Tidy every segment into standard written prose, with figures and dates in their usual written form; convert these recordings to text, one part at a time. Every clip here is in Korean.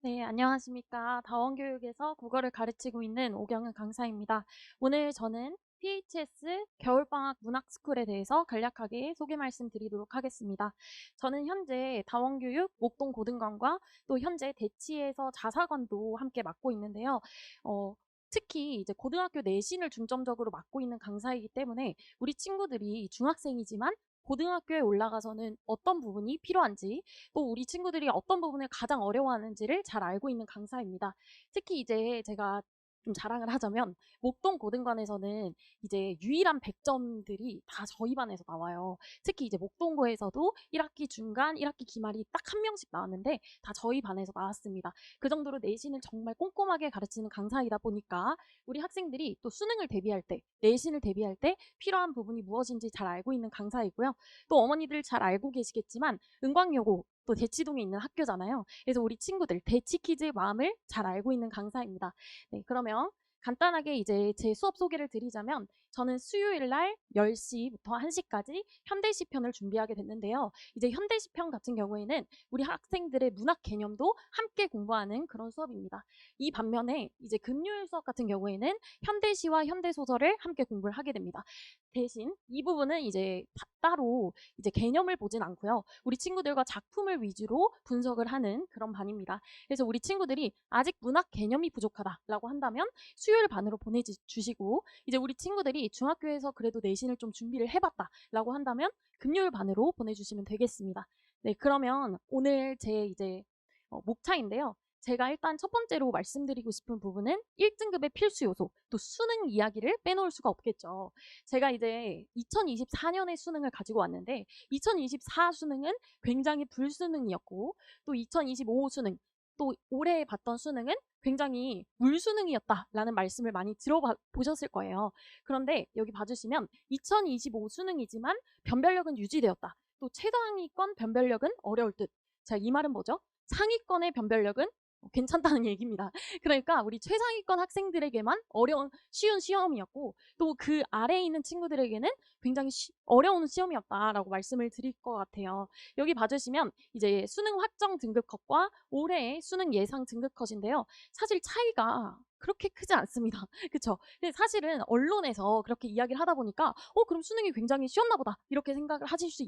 네, 안녕하십니까. 다원교육에서 국어를 가르치고 있는 오경은 강사입니다. 오늘 저는 PHS 겨울방학 문학스쿨에 대해서 간략하게 소개 말씀드리도록 하겠습니다. 저는 현재 다원교육 목동고등관과 또 현재 대치에서 자사관도 함께 맡고 있는데요. 특히 이제 고등학교 내신을 중점적으로 맡고 있는 강사이기 때문에 우리 친구들이 중학생이지만 고등학교에 올라가서는 어떤 부분이 필요한지 또 우리 친구들이 어떤 부분을 가장 어려워하는지를 잘 알고 있는 강사입니다. 특히 이제 제가 좀 자랑을 하자면 목동 고등관에서는 이제 유일한 100점들이 다 저희 반에서 나와요. 특히 이제 목동고에서도 1학기 중간, 1학기 기말이 딱 한 명씩 나왔는데 다 저희 반에서 나왔습니다. 그 정도로 내신을 정말 꼼꼼하게 가르치는 강사이다 보니까 우리 학생들이 또 수능을 대비할 때, 내신을 대비할 때 필요한 부분이 무엇인지 잘 알고 있는 강사이고요. 또 어머니들 잘 알고 계시겠지만 은광여고 또 대치동에 있는 학교잖아요. 그래서 우리 친구들 대치키즈의 마음을 잘 알고 있는 강사입니다. 네, 그러면 간단하게 이제 제 수업 소개를 드리자면 저는 수요일 날 10시부터 1시까지 현대시 편을 준비하게 됐는데요. 이제 현대시 편 같은 경우에는 우리 학생들의 문학 개념도 함께 공부하는 그런 수업입니다. 이 반면에 이제 금요일 수업 같은 경우에는 현대시와 현대소설을 함께 공부를 하게 됩니다. 대신 이 부분은 이제 따로 이제 개념을 보진 않고요. 우리 친구들과 작품을 위주로 분석을 하는 그런 반입니다. 그래서 우리 친구들이 아직 문학 개념이 부족하다라고 한다면 수요일 반으로 보내주시고 이제 우리 친구들이 중학교에서 그래도 내신을 좀 준비를 해봤다라고 한다면 금요일 반으로 보내주시면 되겠습니다. 네, 그러면 오늘 제 이제 목차인데요. 제가 일단 첫 번째로 말씀드리고 싶은 부분은 1등급의 필수 요소, 또 수능 이야기를 빼놓을 수가 없겠죠. 제가 이제 2024년의 수능을 가지고 왔는데 2024 수능은 굉장히 불수능이었고 또 2025 수능, 또 올해 봤던 수능은 굉장히 물수능이었다라는 말씀을 많이 들어보셨을 거예요. 그런데 여기 봐주시면 2025 수능이지만 변별력은 유지되었다. 또 최상위권 변별력은 어려울 듯. 자, 이 말은 뭐죠? 상위권의 변별력은 괜찮다는 얘기입니다. 그러니까 우리 최상위권 학생들에게만 어려운 쉬운 시험이었고 또 그 아래에 있는 친구들에게는 굉장히 어려운 시험이었다라고 말씀을 드릴 것 같아요. 여기 봐주시면 이제 수능 확정 등급 컷과 올해의 수능 예상 등급 컷인데요. 사실 차이가 그렇게 크지 않습니다. 그쵸? 근데 사실은 언론에서 그렇게 이야기를 하다 보니까 그럼 수능이 굉장히 쉬웠나 보다 이렇게 생각을 하실 수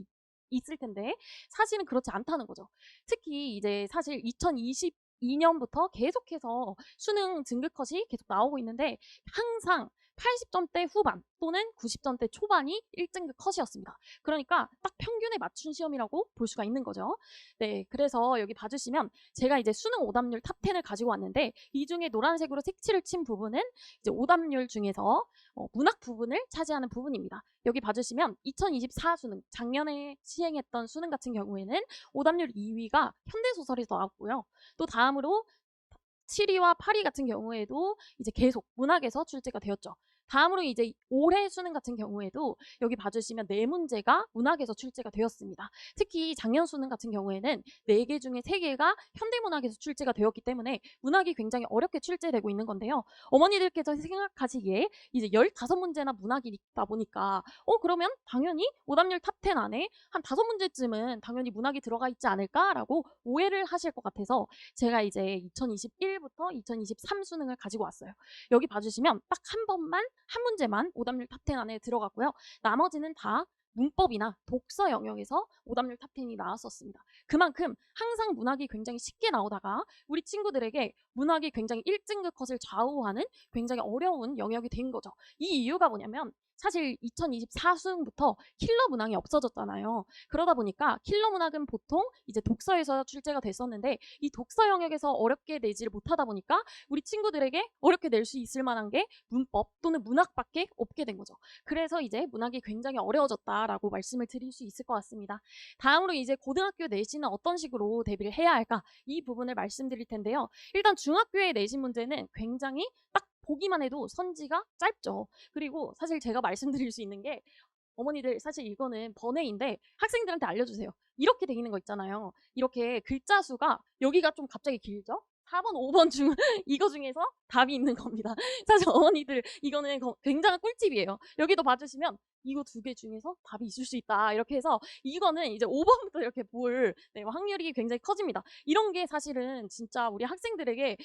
있을 텐데 사실은 그렇지 않다는 거죠. 특히 이제 사실 2022년부터 계속해서 수능 등급 컷이 계속 나오고 있는데 항상 80점대 후반 또는 90점대 초반이 1등급 컷이었습니다. 그러니까 딱 평균에 맞춘 시험이라고 볼 수가 있는 거죠. 네, 그래서 여기 봐주시면 제가 이제 수능 오답률 탑 10을 가지고 왔는데 이 중에 노란색으로 색칠을 친 부분은 이제 오답률 중에서 문학 부분을 차지하는 부분입니다. 여기 봐주시면 2024 수능, 작년에 시행했던 수능 같은 경우에는 오답률 2위가 현대소설에서 나왔고요. 또 다음으로 7위와 8위 같은 경우에도 이제 계속 문학에서 출제가 되었죠. 다음으로 이제 올해 수능 같은 경우에도 여기 봐주시면 네 문제가 문학에서 출제가 되었습니다. 특히 작년 수능 같은 경우에는 4개 중에 3개가 현대문학에서 출제가 되었기 때문에 문학이 굉장히 어렵게 출제되고 있는 건데요. 어머니들께서 생각하시기에 이제 15문제나 문학이다 보니까 그러면 당연히 오답률 탑 10 안에 한 5문제쯤은 당연히 문학이 들어가 있지 않을까라고 오해를 하실 것 같아서 제가 이제 2021부터 2023 수능을 가지고 왔어요. 여기 봐주시면 딱 한 번만 한 문제만 오답률 탑 10 안에 들어갔고요. 나머지는 다 문법이나 독서 영역에서 오답률 탑 10이 나왔었습니다. 그만큼 항상 문학이 굉장히 쉽게 나오다가 우리 친구들에게 문학이 굉장히 1등급 컷을 좌우하는 굉장히 어려운 영역이 된 거죠. 이 이유가 뭐냐면 사실 2024 수능부터 킬러 문항이 없어졌잖아요. 그러다 보니까 킬러 문학은 보통 이제 독서에서 출제가 됐었는데 이 독서 영역에서 어렵게 내지를 못하다 보니까 우리 친구들에게 어렵게 낼 수 있을 만한 게 문법 또는 문학밖에 없게 된 거죠. 그래서 이제 문학이 굉장히 어려워졌다라고 말씀을 드릴 수 있을 것 같습니다. 다음으로 이제 고등학교 내신은 어떤 식으로 대비를 해야 할까? 이 부분을 말씀드릴 텐데요. 일단 중학교의 내신 문제는 굉장히 딱 보기만 해도 선지가 짧죠. 그리고 사실 제가 말씀드릴 수 있는 게 어머니들 사실 이거는 번외인데 학생들한테 알려주세요. 이렇게 돼 있는 거 있잖아요. 이렇게 글자 수가 여기가 좀 갑자기 길죠? 4번, 5번 중 이거 중에서 답이 있는 겁니다. 사실 어머니들 이거는 굉장한 꿀팁이에요. 여기도 봐주시면 이거 두 개 중에서 답이 있을 수 있다. 이렇게 해서 이거는 이제 5번부터 이렇게 볼 확률이 굉장히 커집니다. 이런 게 사실은 진짜 우리 학생들에게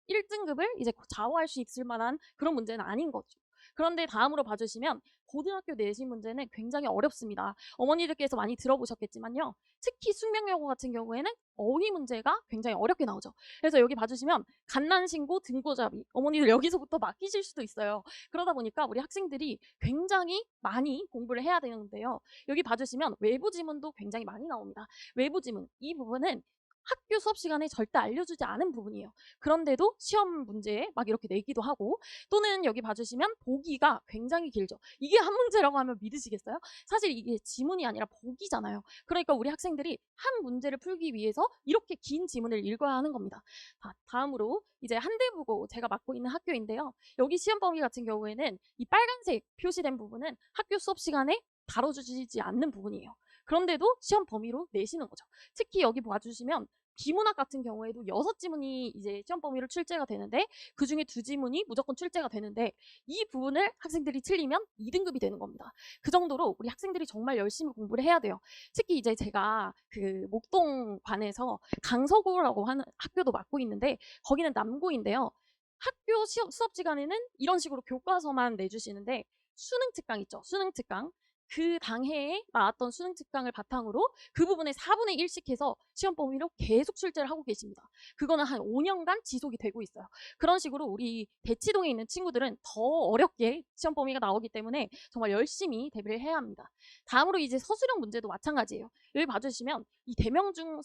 1등급을 이제 좌우할 수 있을 만한 그런 문제는 아닌 거죠. 그런데 다음으로 봐주시면 고등학교 내신 문제는 굉장히 어렵습니다. 어머니들께서 많이 들어보셨겠지만요. 특히 숙명여고 같은 경우에는 어휘 문제가 굉장히 어렵게 나오죠. 그래서 여기 봐주시면 갓난신고 등고잡이 어머니들 여기서부터 막히실 수도 있어요. 그러다 보니까 우리 학생들이 굉장히 많이 공부를 해야 되는데요. 여기 봐주시면 외부 지문도 굉장히 많이 나옵니다. 외부 지문 이 부분은 학교 수업 시간에 절대 알려주지 않은 부분이에요. 그런데도 시험 문제에 막 이렇게 내기도 하고 또는 여기 봐주시면 보기가 굉장히 길죠. 이게 한 문제라고 하면 믿으시겠어요? 사실 이게 지문이 아니라 보기잖아요. 그러니까 우리 학생들이 한 문제를 풀기 위해서 이렇게 긴 지문을 읽어야 하는 겁니다. 다음으로 이제 한대부고 제가 맡고 있는 학교인데요. 여기 시험 범위 같은 경우에는 이 빨간색 표시된 부분은 학교 수업 시간에 다뤄주지 않는 부분이에요. 그런데도 시험 범위로 내시는 거죠. 특히 여기 봐주시면 비문학 같은 경우에도 6지문이 이제 시험 범위로 출제가 되는데 그중에 2지문이 무조건 출제가 되는데 이 부분을 학생들이 틀리면 2등급이 되는 겁니다. 그 정도로 우리 학생들이 정말 열심히 공부를 해야 돼요. 특히 이제 제가 그 목동관에서 강서구라고 하는 학교도 맡고 있는데 거기는 남고인데요. 학교 수업 시간에는 이런 식으로 교과서만 내주시는데 수능 특강 있죠. 수능 특강. 그 당해에 나왔던 수능 특강을 바탕으로 그 부분에 4분의 1씩 해서 시험 범위로 계속 출제를 하고 계십니다. 그거는 한 5년간 지속이 되고 있어요. 그런 식으로 우리 대치동에 있는 친구들은 더 어렵게 시험 범위가 나오기 때문에 정말 열심히 대비를 해야 합니다. 다음으로 이제 서술형 문제도 마찬가지예요. 여기 봐주시면 이 대명중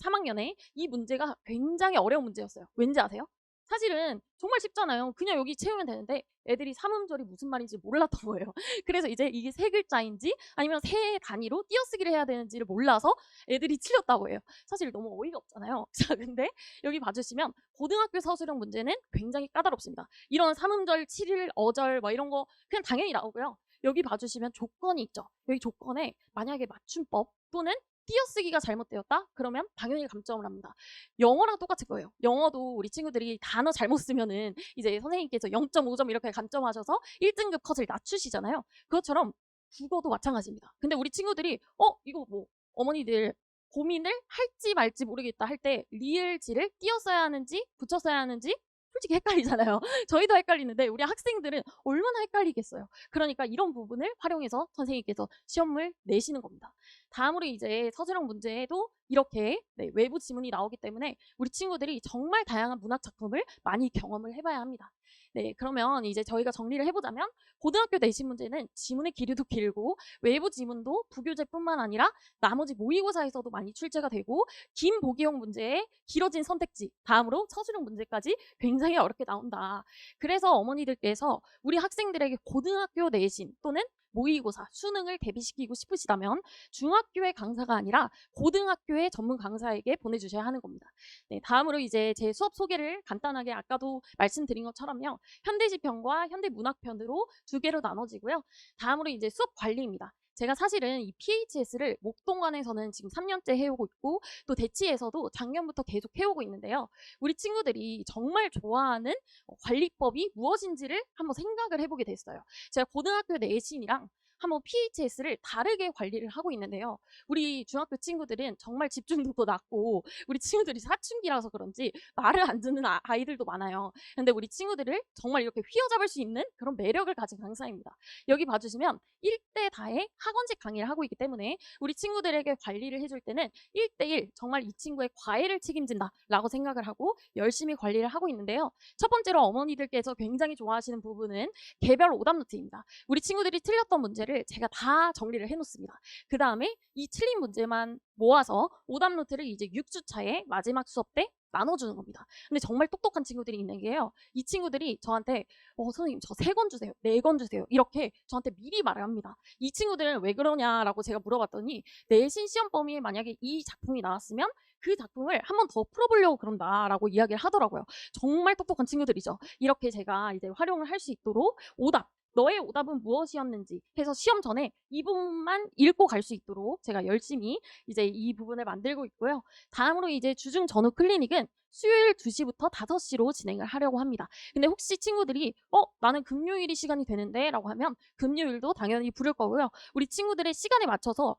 3학년에 이 문제가 굉장히 어려운 문제였어요. 왠지 아세요? 사실은 정말 쉽잖아요. 그냥 여기 채우면 되는데 애들이 삼음절이 무슨 말인지 몰랐던 거예요. 그래서 이제 이게 세 글자인지 아니면 세 단위로 띄어쓰기를 해야 되는지를 몰라서 애들이 틀렸다고 해요. 사실 너무 어이가 없잖아요. 자, 근데 여기 봐주시면 고등학교 서술형 문제는 굉장히 까다롭습니다. 이런 삼음절, 칠일, 어절 뭐 이런 거 그냥 당연히 나오고요. 여기 봐주시면 조건이 있죠. 여기 조건에 만약에 맞춤법 또는 띄어쓰기가 잘못되었다? 그러면 당연히 감점을 합니다. 영어랑 똑같을 거예요. 영어도 우리 친구들이 단어 잘못 쓰면은 이제 선생님께서 0.5점 이렇게 감점하셔서 1등급 컷을 낮추시잖아요. 그것처럼 국어도 마찬가지입니다. 근데 우리 친구들이 이거 뭐 어머니들 고민을 할지 말지 모르겠다 할 때 리을지를 띄어 써야 하는지 붙여 써야 하는지 솔직히 헷갈리잖아요. 저희도 헷갈리는데 우리 학생들은 얼마나 헷갈리겠어요. 그러니까 이런 부분을 활용해서 선생님께서 시험을 내시는 겁니다. 다음으로 이제 서술형 문제에도 이렇게 외부 지문이 나오기 때문에 우리 친구들이 정말 다양한 문학 작품을 많이 경험을 해봐야 합니다. 네, 그러면 이제 저희가 정리를 해보자면 고등학교 내신 문제는 지문의 길이도 길고 외부 지문도 부교재뿐만 아니라 나머지 모의고사에서도 많이 출제가 되고 긴 보기형 문제에 길어진 선택지, 다음으로 서술형 문제까지 굉장히 어렵게 나온다. 그래서 어머니들께서 우리 학생들에게 고등학교 내신 또는 모의고사, 수능을 대비시키고 싶으시다면 중학교의 강사가 아니라 고등학교의 전문 강사에게 보내주셔야 하는 겁니다. 네, 다음으로 이제 제 수업 소개를 간단하게 아까도 말씀드린 것처럼요. 현대지편과 현대문학편으로 두 개로 나눠지고요. 다음으로 이제 수업 관리입니다. 제가 사실은 이 PHS를 목동관에서는 지금 3년째 해오고 있고 또 대치에서도 작년부터 계속 해오고 있는데요. 우리 친구들이 정말 좋아하는 관리법이 무엇인지를 한번 생각을 해보게 됐어요. 제가 고등학교 내신이랑 한번 PHS를 다르게 관리를 하고 있는데요. 우리 중학교 친구들은 정말 집중도도 낮고 우리 친구들이 사춘기라서 그런지 말을 안 듣는 아이들도 많아요. 근데 우리 친구들을 정말 이렇게 휘어잡을 수 있는 그런 매력을 가진 강사입니다. 여기 봐주시면 1대 다의 학원직 강의를 하고 있기 때문에 우리 친구들에게 관리를 해줄 때는 1대1 정말 이 친구의 과외를 책임진다 라고 생각을 하고 열심히 관리를 하고 있는데요. 첫 번째로 어머니들께서 굉장히 좋아하시는 부분은 개별 오답 노트입니다. 우리 친구들이 틀렸던 문제를 제가 다 정리를 해놓습니다. 그 다음에 이 틀린 문제만 모아서 오답 노트를 이제 6주 차에 마지막 수업 때 나눠주는 겁니다. 근데 정말 똑똑한 친구들이 있는 게요. 이 친구들이 저한테 선생님 저 3권 주세요. 4권 주세요. 이렇게 저한테 미리 말을 합니다. 이 친구들은 왜 그러냐라고 제가 물어봤더니 내신 시험 범위에 만약에 이 작품이 나왔으면 그 작품을 한 번 더 풀어보려고 그런다라고 이야기를 하더라고요. 정말 똑똑한 친구들이죠. 이렇게 제가 이제 활용을 할 수 있도록 오답, 너의 오답은 무엇이었는지 해서 시험 전에 이 부분만 읽고 갈 수 있도록 제가 열심히 이제 이 부분을 만들고 있고요. 다음으로 이제 주중 전후 클리닉은 수요일 2시부터 5시로 진행을 하려고 합니다. 근데 혹시 친구들이 나는 금요일이 시간이 되는데 라고 하면 금요일도 당연히 부를 거고요. 우리 친구들의 시간에 맞춰서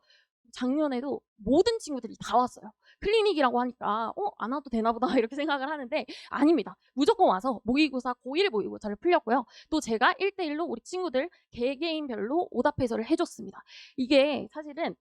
작년에도 모든 친구들이 다 왔어요. 클리닉이라고 하니까 안 와도 되나 보다 이렇게 생각을 하는데 아닙니다. 무조건 와서 모의고사, 고1 모의고사를 풀렸고요. 또 제가 1대1로 우리 친구들 개개인별로 오답 해설을 해줬습니다. 이게 사실은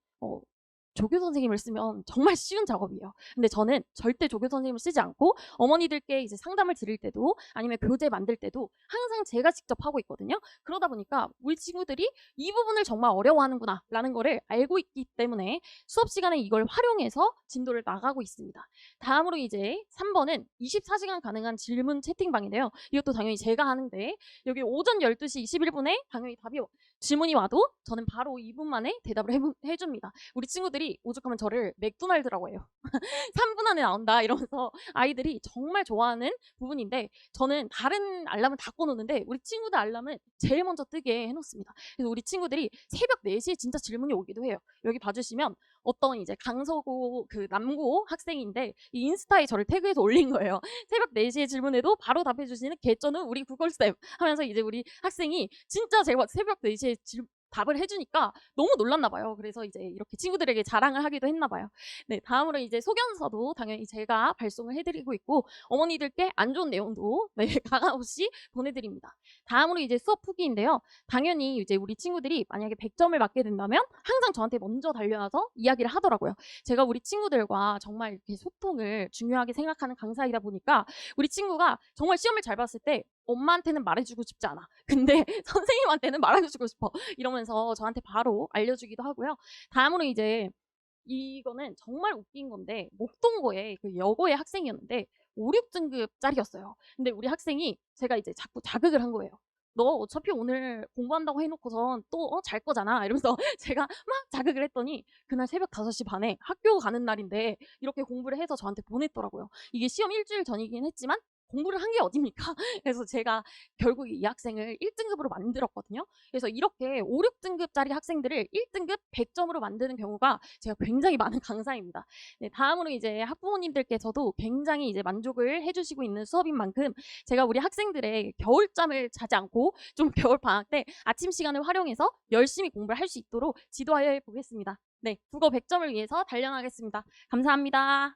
조교 선생님을 쓰면 정말 쉬운 작업이에요. 근데 저는 절대 조교 선생님을 쓰지 않고 어머니들께 이제 상담을 드릴 때도 아니면 교재 만들 때도 항상 제가 직접 하고 있거든요. 그러다 보니까 우리 친구들이 이 부분을 정말 어려워하는구나 라는 거를 알고 있기 때문에 수업 시간에 이걸 활용해서 진도를 나가고 있습니다. 다음으로 이제 3번은 24시간 가능한 질문 채팅방인데요. 이것도 당연히 제가 하는데 여기 오전 12시 21분에 당연히 질문이 와도 저는 바로 2분 만에 대답을 해줍니다. 우리 친구들이 오죽하면 저를 맥도날드라고 해요. 3분 안에 나온다 이러면서 아이들이 정말 좋아하는 부분인데 저는 다른 알람은 다 꺼놓는데 우리 친구들 알람은 제일 먼저 뜨게 해놓습니다. 그래서 우리 친구들이 새벽 4시에 진짜 질문이 오기도 해요. 여기 봐주시면 어떤 이제 강서고 그 남고 학생인데 이 인스타에 저를 태그해서 올린 거예요. 새벽 4시에 질문해도 바로 답해주시는 개쩌는 우리 구걸쌤 하면서 이제 우리 학생이 진짜 제가 새벽 4시에 답을 해주니까 너무 놀랐나 봐요. 그래서 이제 이렇게 친구들에게 자랑을 하기도 했나 봐요. 네, 다음으로 이제 소견서도 당연히 제가 발송을 해드리고 있고 어머니들께 안 좋은 내용도 네, 가감없이 보내드립니다. 다음으로 이제 수업 후기인데요. 당연히 이제 우리 친구들이 만약에 100점을 맞게 된다면 항상 저한테 먼저 달려와서 이야기를 하더라고요. 제가 우리 친구들과 정말 이렇게 소통을 중요하게 생각하는 강사이다 보니까 우리 친구가 정말 시험을 잘 봤을 때 엄마한테는 말해주고 싶지 않아. 근데 선생님한테는 말해주고 싶어. 이러면서 저한테 바로 알려주기도 하고요. 다음으로 이제 이거는 정말 웃긴 건데 목동고의 그 여고의 학생이었는데 5, 6등급짜리였어요. 근데 우리 학생이 제가 이제 자꾸 자극을 한 거예요. 너 어차피 오늘 공부한다고 해놓고선 또 잘 거잖아 이러면서 제가 막 자극을 했더니 그날 새벽 5시 반에 학교 가는 날인데 이렇게 공부를 해서 저한테 보냈더라고요. 이게 시험 일주일 전이긴 했지만 공부를 한 게 어딥니까? 그래서 제가 결국 이 학생을 1등급으로 만들었거든요. 그래서 이렇게 5, 6등급짜리 학생들을 1등급 100점으로 만드는 경우가 제가 굉장히 많은 강사입니다. 네, 다음으로 이제 학부모님들께서도 굉장히 이제 만족을 해주시고 있는 수업인 만큼 제가 우리 학생들의 겨울잠을 자지 않고 좀 겨울 방학 때 아침 시간을 활용해서 열심히 공부를 할 수 있도록 지도하여 보겠습니다. 네, 국어 100점을 위해서 단련하겠습니다. 감사합니다.